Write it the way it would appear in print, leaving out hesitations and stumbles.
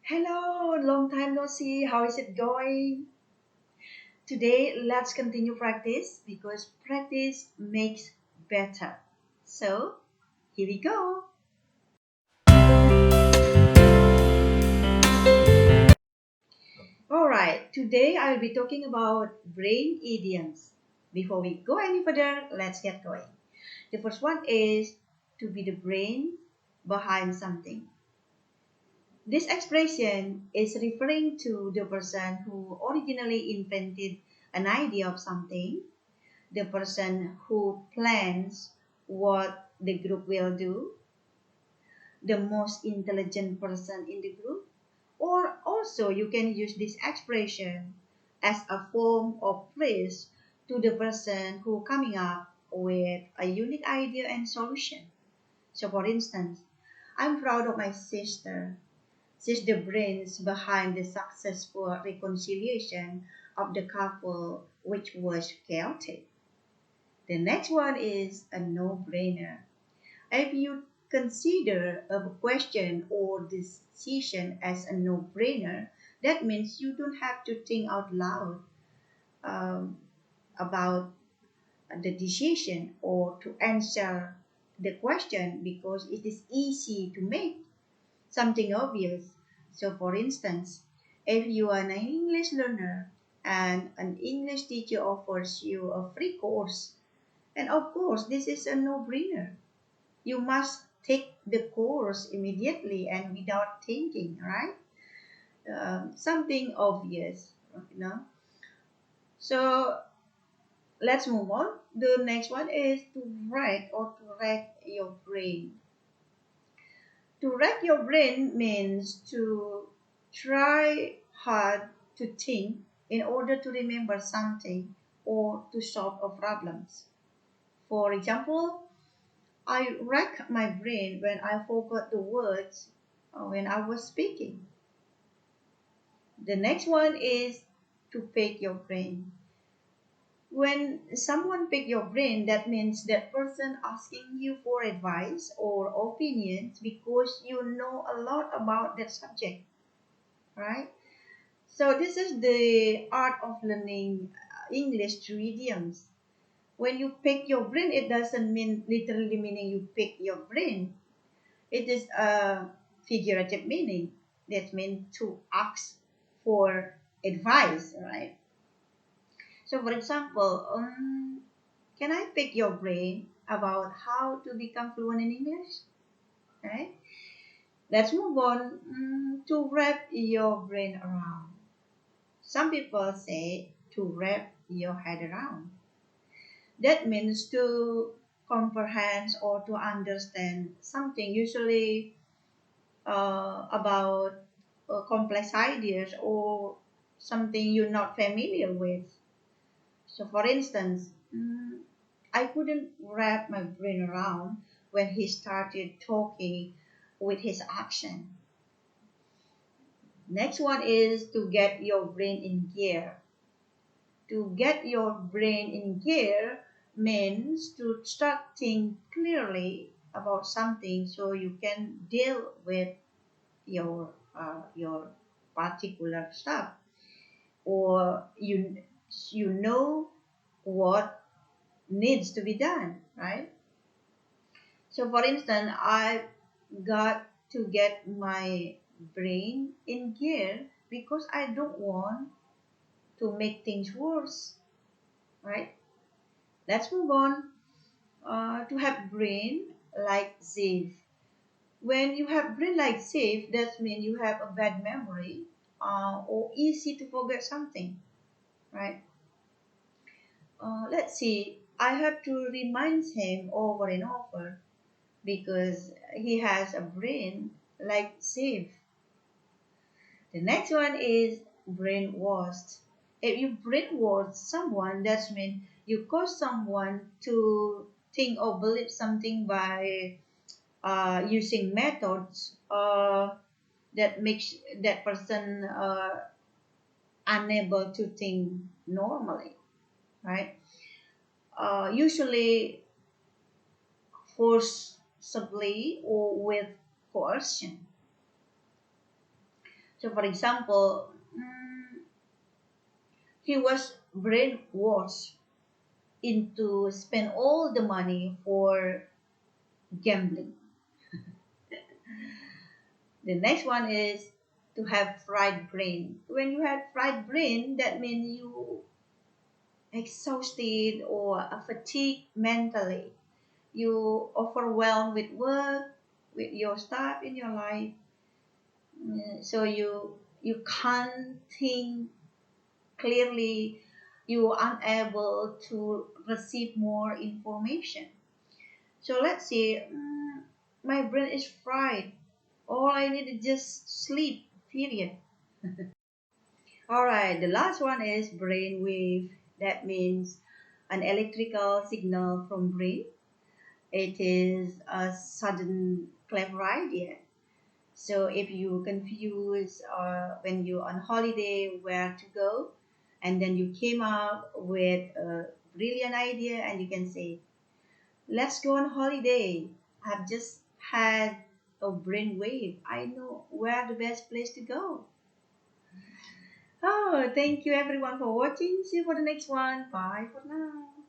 Hello, long time no see. How is it going? Today, let's continue practice because practice makes better. So, here we go. Alright, today I'll be talking about brain idioms. Before we go any further, let's get going. The first one is to be the brain behind something. This expression is referring to the person who originally invented an idea of something, the person who plans what the group will do, the most intelligent person in the group, or also you can use this expression as a form of praise to the person who coming up with a unique idea and solution. So for instance, I'm proud of my sister. She's the brains behind the successful reconciliation of the couple, which was chaotic. The next one is a no-brainer. If you consider a question or decision as a no-brainer, that means you don't have to think out loud um, about the decision or to answer the question because it is easy to make something obvious. So, for instance, if you are an English learner and an English teacher offers you a free course, and of course, this is a no-brainer. You must take the course immediately and without thinking, right? Something obvious, you know. So let's move on. The next one is to rack your brain. To rack your brain means to try hard to think in order to remember something or to solve a problems. For example, I racked my brain when I forgot the words when I was speaking. The next one is to pick your brain. When someone pick your brain, that means that person asking you for advice or opinions because you know a lot about that subject, right? So this is the art of learning English through idioms. When you pick your brain, it doesn't mean literally meaning you pick your brain. It is a figurative meaning. That means to ask for advice, right? So, for example, can I pick your brain about how to become fluent in English? Right? Let's move on to wrap your brain around. Some people say to wrap your head around. That means to comprehend or to understand something, usually about complex ideas or something you're not familiar with. So, for instance, I couldn't wrap my brain around when he started talking with his accent. Next one is to get your brain in gear. To get your brain in gear means to start think clearly about something so you can deal with your particular stuff, or you know what needs to be done, right? So for instance, I got to get my brain in gear because I don't want to make things worse, right? Let's move on to have brain like SIEVE. When you have brain like SIEVE, that means you have a bad memory or easy to forget something, right? Let's see. I have to remind him over and over because he has a brain like SIEVE. The next one is brainwashed. If you brainwash someone, that means you cause someone to think or believe something by using methods that makes that person unable to think normally, right? Usually forcibly or with coercion. So for example, he was brainwashed into spend all the money for gambling. The next one is to have fried brain. When you have fried brain, that means you exhausted or fatigued mentally. You overwhelmed with work, with your stuff in your life. So you can't think clearly. You are unable to receive more information. So let's say my brain is fried. All I need is just sleep, period. All right, the last one is brainwave. That means an electrical signal from brain. It is a sudden clever idea. So if you confuse when you're on holiday where to go, and then you came up with a brilliant idea, and you can say, let's go on holiday. I've just had a brainwave. I know where the best place to go. Oh, thank you everyone for watching. See you for the next one. Bye for now.